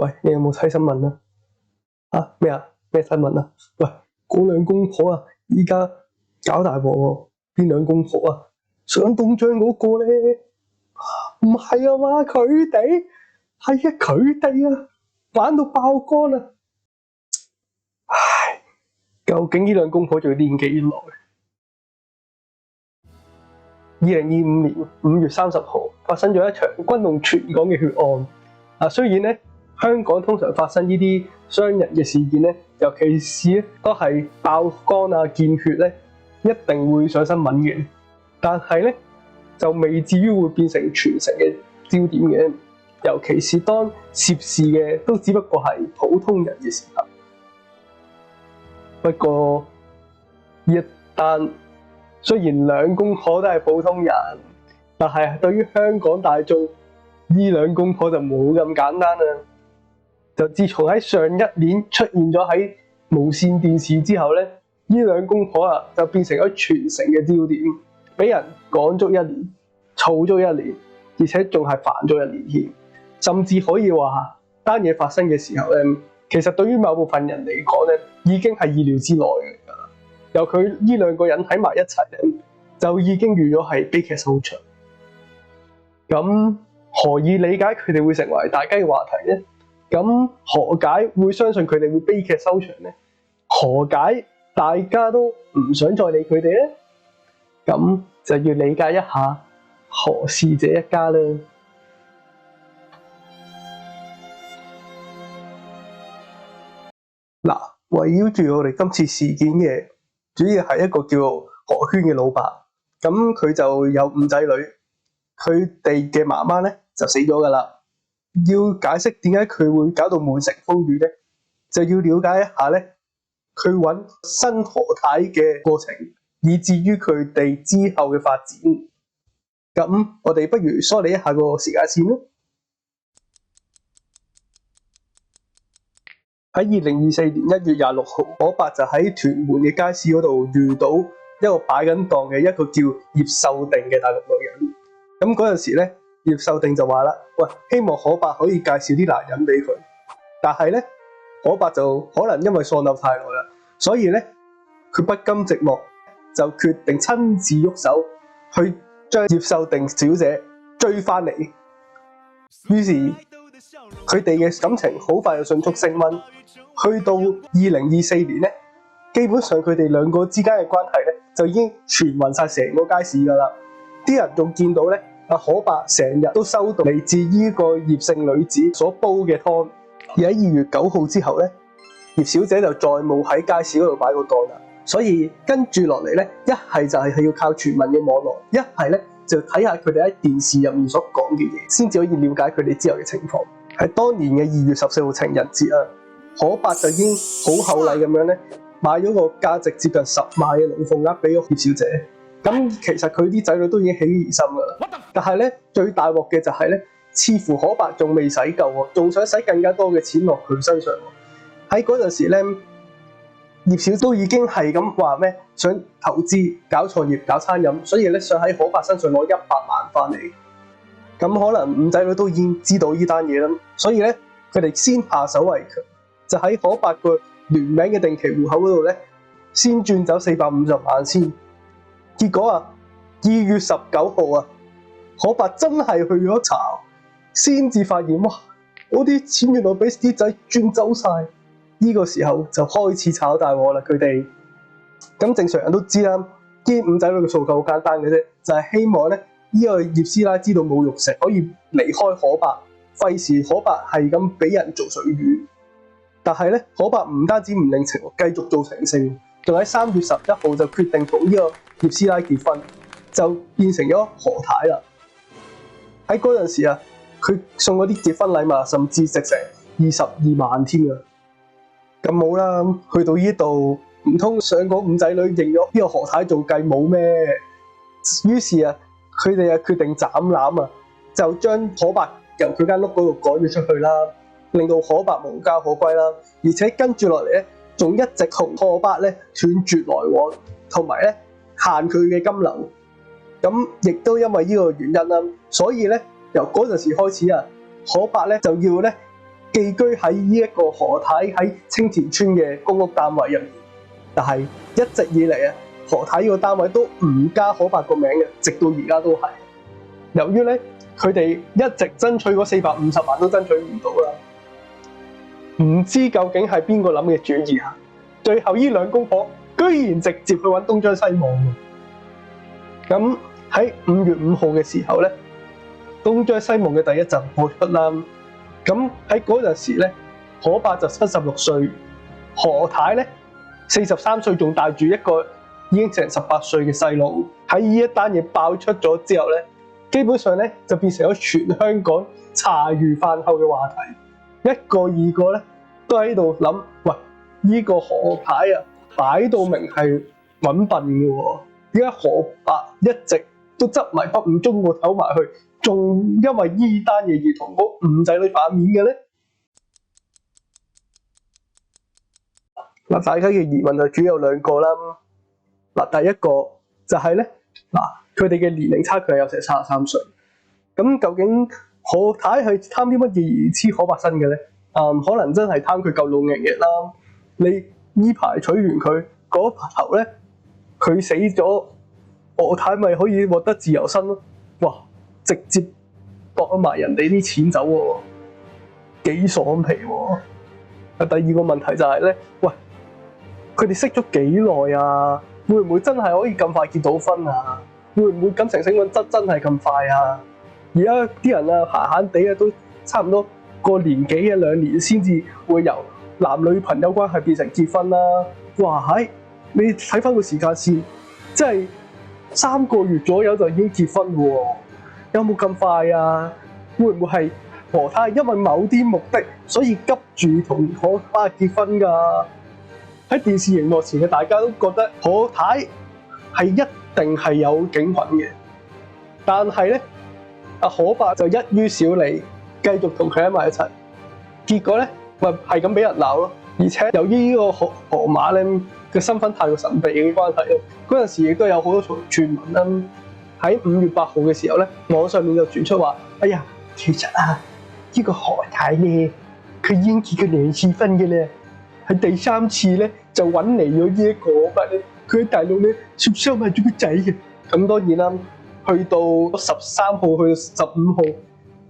喂，你有冇睇新聞啊？啊咩啊？咩新聞啊？喂，嗰兩公婆啊，依家搞大鑊喎！邊兩公婆啊？上東張嗰個咧？唔係啊嘛，佢哋係啊，佢哋啊，玩到爆肝啊！唉，究竟呢兩公婆仲要練幾耐？2025年5月30號發生咗一場轟動全港嘅血案。雖然咧香港通常發生呢啲傷人嘅事件咧，尤其是咧都係爆肝啊、見血咧，一定會上新聞嘅。但係咧就未至於會變成全城嘅焦點嘅。尤其是當涉事嘅都只不過係普通人嘅時候。不過呢一單雖然兩公婆都係普通人，但係對於香港大眾，呢兩公婆就冇咁簡單啦。就自從喺上一年出現咗喺無線電視之後咧，呢兩公婆啊就變成咗全城嘅焦點，俾人講足一年，嘈足一年，而且仲係煩咗一年添。甚至可以話單嘢發生嘅時候咧，其實對於某部分人嚟講咧，已經係意料之內嘅㗎啦。由佢呢兩個人喺埋一齊咧，就已經預咗係悲劇收場。咁何以理解佢哋會成為大家嘅話題呢？咁何解會相信佢哋會悲劇收場呢？何解大家都唔想再理佢哋呢？咁就要理解一下何氏這一家啦。嗱，圍繞住我哋今次事件嘅，主要係一個叫何圈嘅老伯。咁佢就有5仔女，佢哋嘅媽媽咧就死咗噶啦。要解釋點解佢會搞到滿城風雨咧，就要了解一下咧佢揾新何太嘅過程，以至於佢哋之後嘅發展。咁我哋不如梳理一下個時間線啦。喺2024年1月26號，何伯就喺屯門嘅街市嗰度遇到一個擺緊檔嘅一個叫葉秀定嘅大陸女人。咁嗰陣時咧，葉秀定就話啦：喂，希望何伯可以介紹啲男人俾佢。但係咧，何伯就可能因為喪偶太耐啦，所以咧佢不甘寂寞，就決定親自喐手去將葉秀定小姐追翻嚟。於是佢哋嘅感情好快就迅速升溫，去到2024年咧，基本上佢哋兩個之間嘅關係咧就已經傳勻晒成個街市噶啦。啲人仲見到咧，何伯成日都收到嚟自呢個葉姓女子所煲嘅湯。而喺2月9號之後咧，葉小姐就再冇喺街市嗰度擺過檔啦。所以跟住落嚟咧，一係就係要靠傳聞嘅網絡，一係咧就睇下佢哋喺電視入面所講嘅嘢，先至可以了解佢哋之後嘅情況。喺當年嘅2月14號情人節啊，何伯就已經好厚禮咁樣咧買咗個價值接近10萬嘅龍鳳鈪俾咗葉小姐。咁其實佢啲仔女都已經起疑心噶啦，但係咧最大鑊嘅就係咧，似乎何伯仲未使夠喎，仲想使更加多嘅錢落佢身上。喺嗰陣時咧，葉小都已經係咁話咩，想投資搞創業搞餐飲，所以咧想喺何伯身上攞100萬翻嚟。咁可能5仔女都已經知道呢單嘢啦，所以咧佢哋先下手為強，就喺何伯個聯名嘅定期戶口嗰度咧，先轉走450萬先。結果啊，2月19號啊，何伯真係去咗查，先至發現哇，嗰啲錢原來俾啲仔轉走晒。呢個時候就開始炒大鑊啦，佢哋。咁正常人都知啦，啲5仔女嘅訴求好簡單嘅啫，就係希望咧呢個葉師奶知道冇肉食，可以離開何伯，費事何伯係咁俾人做水魚。但係咧，何伯唔單止唔領情，繼續做情聖，仲喺3月11號就決定同呢個葉師奶結婚，就變成咗何太啦。喺嗰陣時啊，佢送嗰啲結婚禮物甚至值成22萬添啊！咁冇啦，去到呢度唔通上嗰5仔女認咗呢個何太做繼母咩？於是啊，佢哋啊決定斬纜啊，就將何伯由佢間屋嗰度趕咗出去啦，令到何伯無家可歸啦。而且跟住落嚟咧，仲一直同何伯咧斷絕來往，同埋咧限佢嘅金流。咁亦都因為呢個原因啦，所以咧由嗰陣時開始啊，何伯咧就要咧寄居喺呢一個何太喺青田村嘅公屋單位入面，但係一直以嚟啊，何太呢個單位都唔加可伯個名嘅，直到而家都係。由於咧佢哋一直爭取嗰450萬都爭取唔到啦，唔知究竟係邊個諗嘅主意啊？最後呢兩公婆居然直接去揾東張西望。咁喺5月5號嘅時候咧，東張西望嘅第一集播出啦。咁喺嗰陣時咧，可伯就76歲，何太咧43歲，仲帶住一個已經成18歲嘅細路。喺呢一單嘢爆出咗之後咧，基本上咧就變成咗全香港茶餘飯後嘅話題。一個二個咧都喺度諗，喂，呢個何太啊，擺到明係揾笨嘅喎，點解何伯一直都執迷不悟，中個頭埋去，仲因為呢單嘢而同嗰5仔女反面嘅咧？嗱，大家嘅疑問就主要有兩個啦。嗱，第一個就係咧，嗱，佢哋嘅年齡差距係有成33歲。咁究竟何太係貪啲乜嘢而黐可伯身嘅咧？可能真係貪佢夠老嘅嘢啦。你呢排娶完佢嗰頭咧，佢死咗，何太咪可以獲得自由身咯？哇！直接搏埋人哋啲錢走喎，幾爽皮喎！第二個問題就係咧，喂，佢哋識咗幾耐啊？會唔會真係可以咁快結到婚啊？會唔會感情升溫真係咁快啊？而家啲人啊，閒閒地啊，都差唔多個年幾2年先至會由男女朋友關係變成結婚啦。哇！你睇翻個時間線，即係3個月左右就已經結婚喎，有冇咁快啊？會唔會係何太因為某啲目的，所以急住同何伯結婚㗎？喺電視熒幕前嘅大家都覺得何太係一定係有警棍嘅，但係咧，阿可伯就一於少理，繼續同佢喺埋一齊。結果咧，咪係咁俾人鬧咯。而且由於呢個何馬咧嘅身份太過神秘嘅關係咧，嗰陣時亦都有好多傳聞啦。喺5月8號嘅時候咧，網上面就傳出話：哎呀，其實啊，呢個何太咧，佢已經結過2次婚嘅啦。喺第3次咧就揾嚟咗呢一個可伯咧，佢喺大陸咧收埋咗個仔嘅。咁當然啦，去到13號去到15號，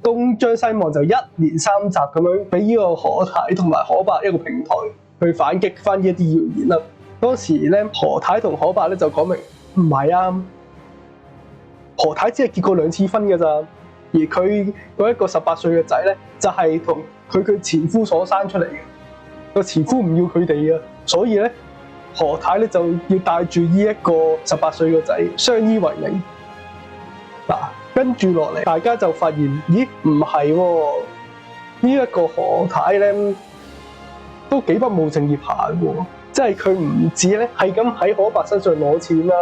東張西望就1連3集咁樣俾呢個何太同埋可伯一個平台去反擊翻呢一啲謠言啦。當時咧，何太同可伯咧就講明唔係啊，何太只係結過2次婚嘅咋，而佢嗰一個18歲嘅仔咧就係同佢前夫所生出嚟嘅。個前夫唔要佢哋啊，所以咧何太咧就要帶住呢一個18歲嘅仔相依為命。嗱，跟住落嚟，大家就發現，咦，唔係喎，呢一個何太咧都幾不務正業下嘅，即係佢唔止咧係咁喺可伯身上攞錢啦，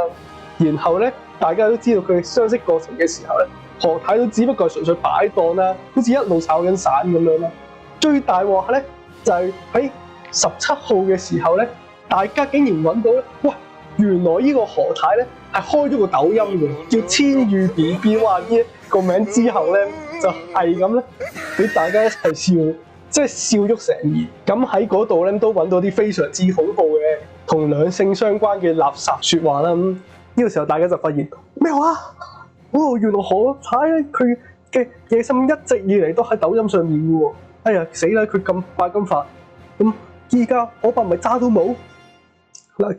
然後咧大家都知道佢相識過程嘅時候咧，何太都只不過係純粹擺檔啦，好似一路炒緊散咁樣啦。最大鑊咧就係喺17號嘅時候咧，大家竟然揾到咧，哇！原來呢個何太咧係開咗個抖音嘅，叫千羽 BB。哇！呢個名之後咧就係咁咧，俾大家一齊笑，即係笑足成年。咁喺嗰度咧都揾到啲非常之恐怖嘅同兩性相關嘅垃圾説話啦。呢個時候大家就發現咩話？哦，原來何太咧佢嘅野心一直以嚟都喺抖音上面嘅喎。哎呀，死啦！佢咁快咁發，咁依家可伯咪揸到冇嗱。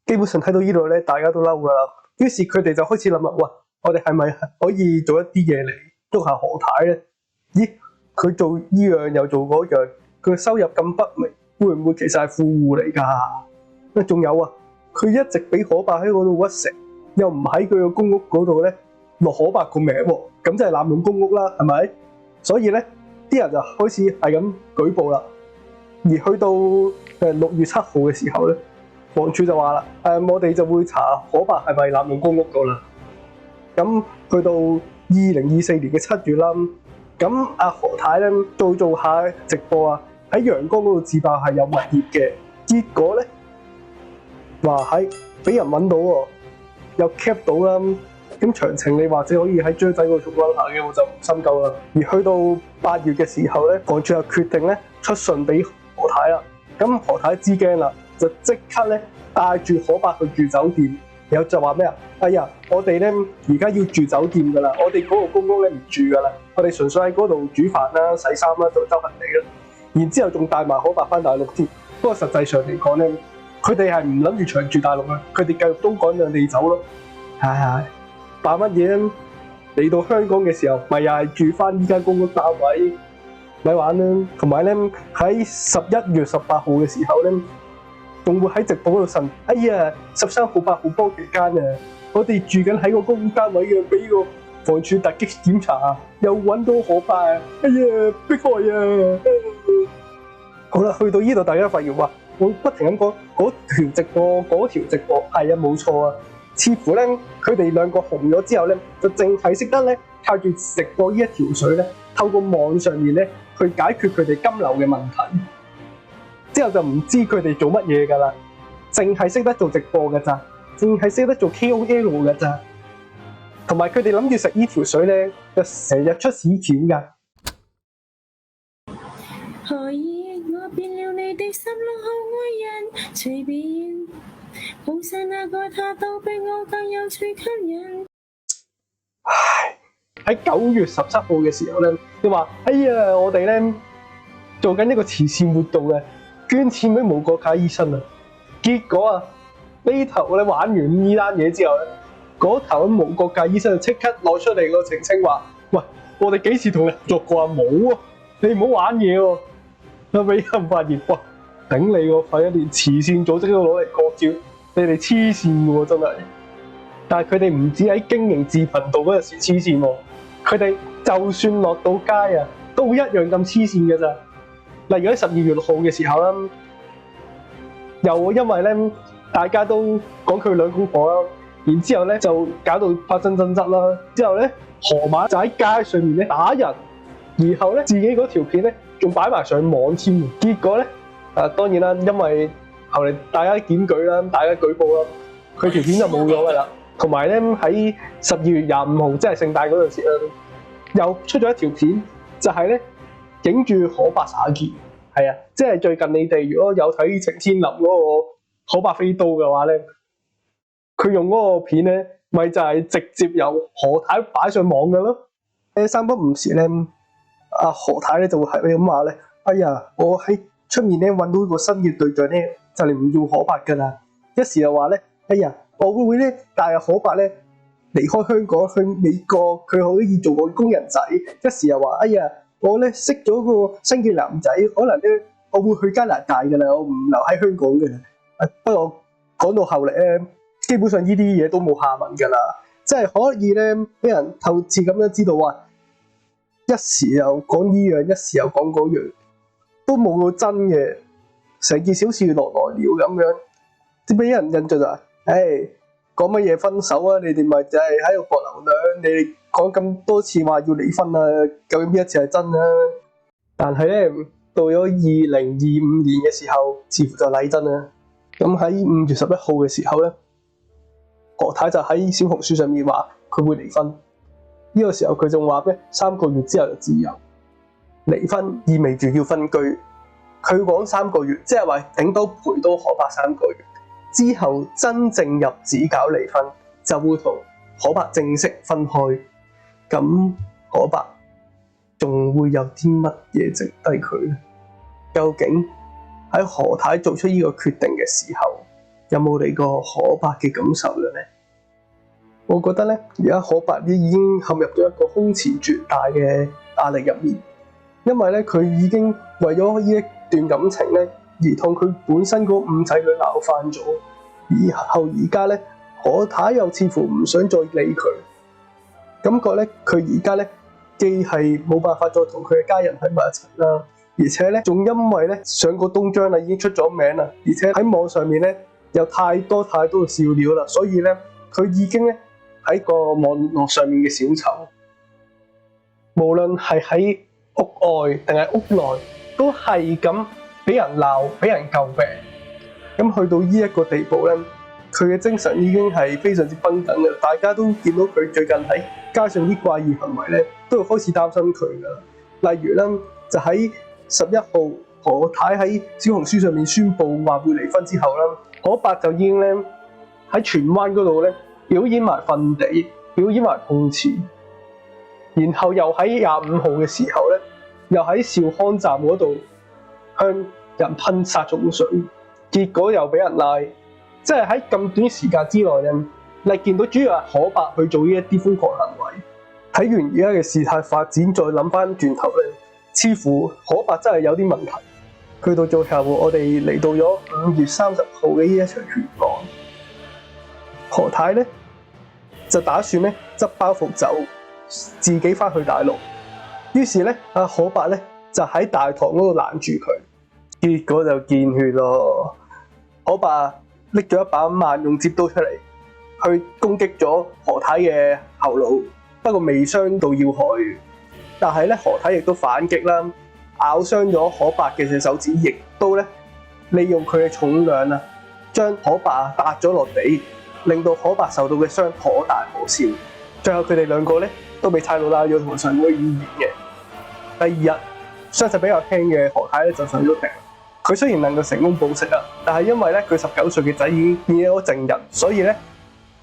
基本上睇到呢度咧，大家都嬲噶啦。於是佢哋就開始諗啦，喂，我哋係咪可以做一啲嘢嚟捉下何太咧？咦，佢做呢樣又做嗰樣，佢嘅收入咁不明，會唔會其實係富戶嚟㗎？仲有啊，佢一直俾可伯喺嗰度屈食，又唔喺佢個公屋嗰度咧落可伯個名喎，咁即係濫用公屋啦，係咪？所以咧，啲人就開始係咁舉報啦。而去到6月7號嘅時候咧，房署就話啦，我哋就會查可伯係咪濫用公屋㗎啦。咁去到2024年嘅7月啦，咁阿何太咧做下直播啊，喺陽江嗰度自爆係有物業嘅，結果咧話喺俾人揾到喎，又 cap 到啦，咁詳情你或者可以喺張仔嗰度重溫下嘅，我就唔深究啦。而去到8月嘅時候咧，房署又決定咧出信俾何太啦。咁何太知驚啦，就即刻咧帶住可伯去住酒店，然後就話咩啊？哎呀，我哋咧而家要住酒店噶啦，我哋嗰個公屋咧唔住噶啦，我哋純粹喺嗰度煮飯啦、洗衫啦、做執行李啦。然之後仲帶埋可伯翻大陸添。不過實際上嚟講咧，佢哋係唔諗住長住大陸啊，佢哋繼續東趕兩地走咯。唉，扮乜嘢？嚟到香港嘅時候，咪又係住翻依間公屋單位，咪玩啦。同埋咧喺11月18號嘅時候咧，仲會喺直播嗰度呻，哎呀，13號8號波期間啊，我哋住緊喺個公屋單位嘅，俾個房署突擊檢查，又揾到可伯啊，哎呀，迫害啊！好啦，去到呢度，大家發現話，我不停咁講嗰條直播，係啊，冇錯啊。似乎咧，佢哋兩個紅咗之後咧，就淨係識得咧靠住直播呢一條水咧，透過網上面咧去解決佢哋金流嘅問題。之後就唔知佢哋做乜嘢㗎啦，淨係識得做直播㗎咋，淨係識得做 KOL 㗎咋。同埋佢哋諗住食呢條水咧，就成日出屎橋㗎。何以我變了你的16號愛人？隨便好晒那個他都比我更有趣吸引。唉，喺9月17號嘅時候咧，你話哎呀，我哋咧做緊一個慈善活動啊，捐錢俾無國界醫生啊。結果啊，呢頭咧玩完呢單嘢之後咧，嗰頭無國界醫生就即刻攞出嚟個澄清話：喂，我哋幾時同你合作過啊？冇啊，你唔好玩嘢喎。後尾人發現，哇！頂你個肺啊！連慈善組織都攞嚟過招，你哋黐線嘅喎，真係。但係佢哋唔止喺經營自頻道嗰陣時黐線喎，佢哋就算落到街啊，都一樣咁黐線嘅咋。例如喺12月6號嘅時候啦，又因為咧大家都講佢兩公婆啦，然之後咧就搞到發生爭執啦。之後咧河馬就喺街上面咧打人，然後咧自己嗰條片咧仲擺埋上網添。結果咧當然啦，因為後嚟大家檢舉啦，大家舉報啦，佢條片就冇咗㗎啦。同埋咧喺12月25號，即係聖誕嗰陣時啦，又出咗一條片，就係咧影住可伯耍劍。係啊，即係最近你哋如果有睇程天林嗰個可伯飛刀嘅話咧，佢用嗰個片咧，咪就係直接由何太擺上網嘅咯。三不五時咧，阿何太咧就會係咁話咧：哎呀，我喺出面咧揾到個新嘅對象咧，就嚟唔要可伯㗎啦。一時又話咧：哎呀，我會咧帶阿可伯咧離開香港去美國，佢可以做個工人仔。一時又話：哎呀，我咧識咗個新嘅男仔，可能咧我會去加拿大㗎啦，我唔留喺香港嘅。不過講到後嚟咧，基本上呢啲嘢都冇下文㗎啦，即係可以咧俾人透徹咁樣知道話，一時又講呢樣，一時又講嗰樣，都冇到真嘅，成件小事來來了咁樣，只俾人印象就係，講乜嘢分手啊？你哋咪就係喺度博流量，你哋講咁多次話要離婚啊，究竟邊一次係真啊？但係咧，到咗2025年嘅時候，似乎就嚟真啦。咁喺5月11號嘅時候咧，何太就喺小紅書上面話佢會離婚。呢個時候佢仲話咩？3個月之後就自由。離婚意味住要分居。佢講3個月，即係話頂多陪多可伯3個月。之後真正入紙搞離婚，就會同可伯正式分開。咁可伯仲會有啲乜嘢值低佢呢？究竟喺何太做出呢個決定嘅時候，有冇嚟過可伯嘅感受呢？我覺得咧，而家可伯已經陷入咗一個空前絕大嘅壓力入面，因為咧佢已經為咗呢一段感情咧，而同佢本身嗰5仔女鬧翻咗，而家咧可太又似乎唔想再理佢，感覺咧佢而家咧既係冇辦法再同佢嘅家人喺埋一齊啦，而且咧仲因為咧上過東張啦，已經出咗名啦，而且喺網上面咧有太多嘅笑料啦，所以咧佢已經咧喺個網絡上面嘅小丑，無論係喺屋外定係屋內，都係咁俾人鬧、俾人詬病。咁去到呢一個地步咧，佢嘅精神已經係非常之崩緊嘅，大家都見到佢最近喺街上啲怪異行為咧，都會開始擔心佢噶。例如咧，就喺11號何太喺小紅書上面宣布話會離婚之後啦，可伯就已經咧喺荃灣嗰度咧表演埋瞓地，表演埋碰瓷，然後又喺25號嘅時候咧，又喺兆康站嗰度向人噴殺蟲水，結果又俾人拉。即係喺咁短時間之內咧，你見到主要係可伯去做呢一啲瘋狂行為。睇完而家嘅事態發展，再諗翻轉頭咧，似乎可伯真係有啲問題。去到最後，我哋嚟到咗5月30號嘅呢一場懸案，何太咧就打算咧執包袱走，自己翻去大陸。於是咧，阿可伯咧就喺大堂嗰度攔住佢，結果就見血咯。可伯拎咗一把萬用摺刀出嚟，去攻擊咗何太嘅後腦，不過未傷到要害。但係咧，何太亦都反擊啦，咬傷咗可伯嘅隻手指，亦都咧利用佢嘅重量啊，將可伯搭咗落地，令到可伯受到嘅傷可大可小。最後佢哋兩個咧都被差佬拉咗同上咗醫院嘅。第二日，傷勢比較輕嘅何太咧就上咗庭。佢雖然能夠成功保釋啊，但係因為咧佢19歲嘅仔已經變咗證人，所以咧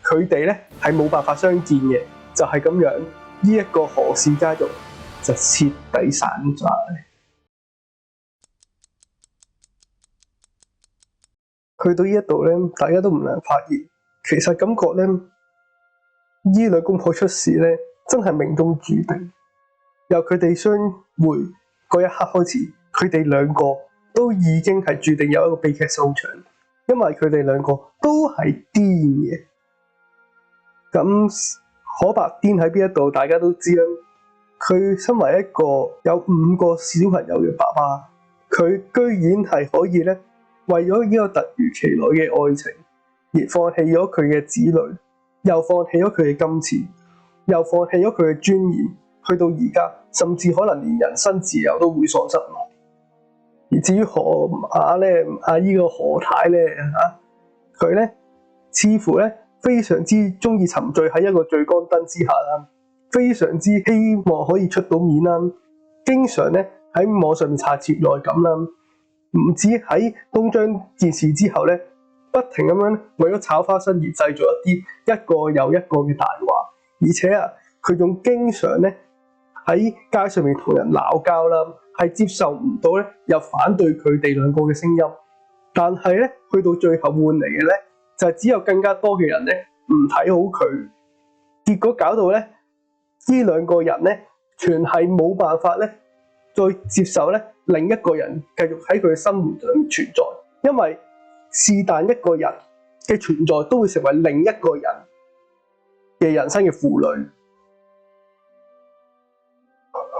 佢哋咧係冇辦法相見嘅。就係咁樣，呢一個何氏家族就徹底散晒。去到呢一度咧，大家都唔難發現，其實感覺咧呢兩公婆出事咧，真係命中注定。由佢哋相會嗰一刻開始，佢哋兩個都已經係注定有一個悲劇收場，因為佢哋兩個都係癲嘅。咁可伯癲喺邊一度，大家都知啦。佢身為一個有5個小朋友嘅爸爸，佢居然係可以咧為咗呢個突如其來嘅愛情而放棄咗佢嘅子女，又放棄咗佢嘅金錢，又放棄咗佢嘅尊嚴，去到而家甚至可能連人身自由都會喪失埋。而至於何亞咧，呢個何太咧佢咧似乎咧非常之中意沉醉喺一個聚光燈之下啦，非常之希望可以出到面啦，經常咧喺網上面刷存在感啦，唔止喺東張件事之後咧，不停咁樣為咗炒花生而製造一個又一個嘅大話，而且佢仲經常咧喺街上面同人鬧交啦，係接受唔到咧又反對佢哋兩個嘅聲音，但係咧去到最後換嚟嘅咧就係只有更加多嘅人咧唔睇好佢，結果搞到咧呢兩個人咧全係冇辦法咧再接受咧另一個人繼續喺佢嘅生活上面存在，因為是但一個人嘅存在都會成為另一個人嘅人生嘅負累。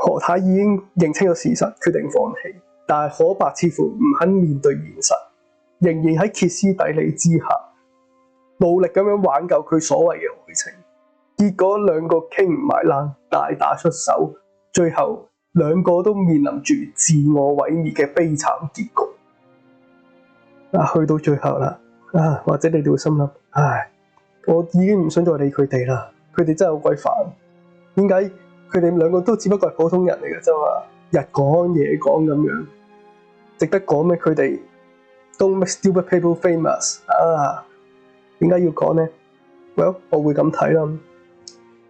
何太已經認清咗事實，決定放棄，但係可伯似乎唔肯面對現實，仍然喺歇斯底里之下努力咁樣挽救佢所謂嘅愛情。結果兩個傾唔埋欄，大打出手，最後兩個都面臨住自我毀滅嘅悲慘結局。去到最後啦，或者你哋會心諗，我已經唔想再理佢哋啦，佢哋真係好鬼煩。點解佢哋兩個都只不過係普通人嚟嘅啫嘛，日講夜講咁樣，值得講咩？佢哋 Don't make stupid people famous 點解要講呢？ Well， 我會咁睇啦。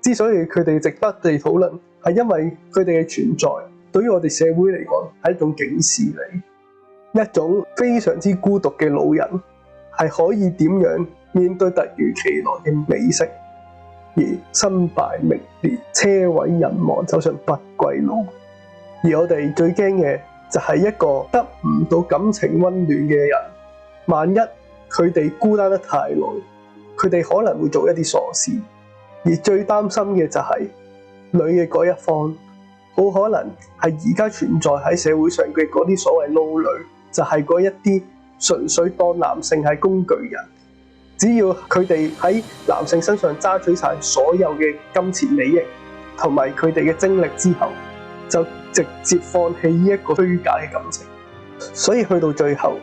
之所以佢哋值得地討論，係因為佢哋嘅存在對於我哋社會嚟講係一種警示嚟，一種非常之孤獨嘅老人係可以點樣面對突如其來嘅美色，而身敗名裂、車毀人亡，走上不歸路。而我哋最驚嘅就係一個得唔到感情溫暖嘅人，萬一佢哋孤單得太耐，佢哋可能會做一啲傻事。而最擔心嘅就係女嘅嗰一方，好可能係而家存在喺社會上嘅嗰啲所謂撈女，就係嗰一啲純粹當男性係工具人，只要佢哋喺男性身上揸取晒所有嘅金錢利益同埋佢哋嘅精力之後，就直接放棄呢一個虛假嘅感情。所以去到最後，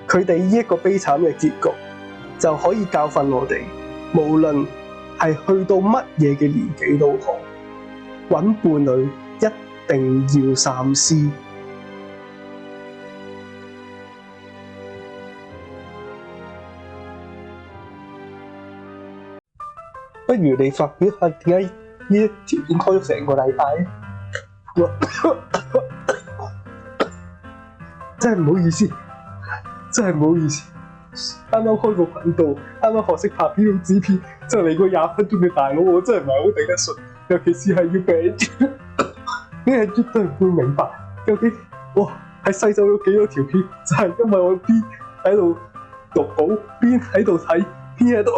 佢哋呢一個悲慘嘅結局，就可以教訓我哋，無論係去到乜嘢嘅年紀都好，揾伴侶一定要三思。不如你發表下點解呢一條片拖咗成個禮拜？真係唔好意思，真係唔好意思。啱啱開個頻道，啱啱學識拍片用紙片，就嚟個20分鐘嘅大佬，我真係唔係好頂得順。尤其是係要病住，你係絕對唔會明白究竟哇係細走咗幾多條片，就係因為我邊喺度讀稿，邊喺度睇，邊喺度。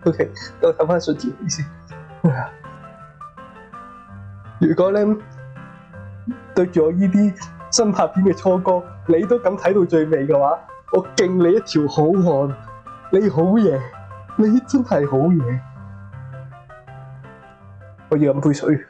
OK， 我睇翻順條片先。如果咧對住我呢啲新拍片嘅初哥，你都敢睇到最尾嘅話，我敬你一條好漢，你好嘢，你真係好嘢。我要飲杯水。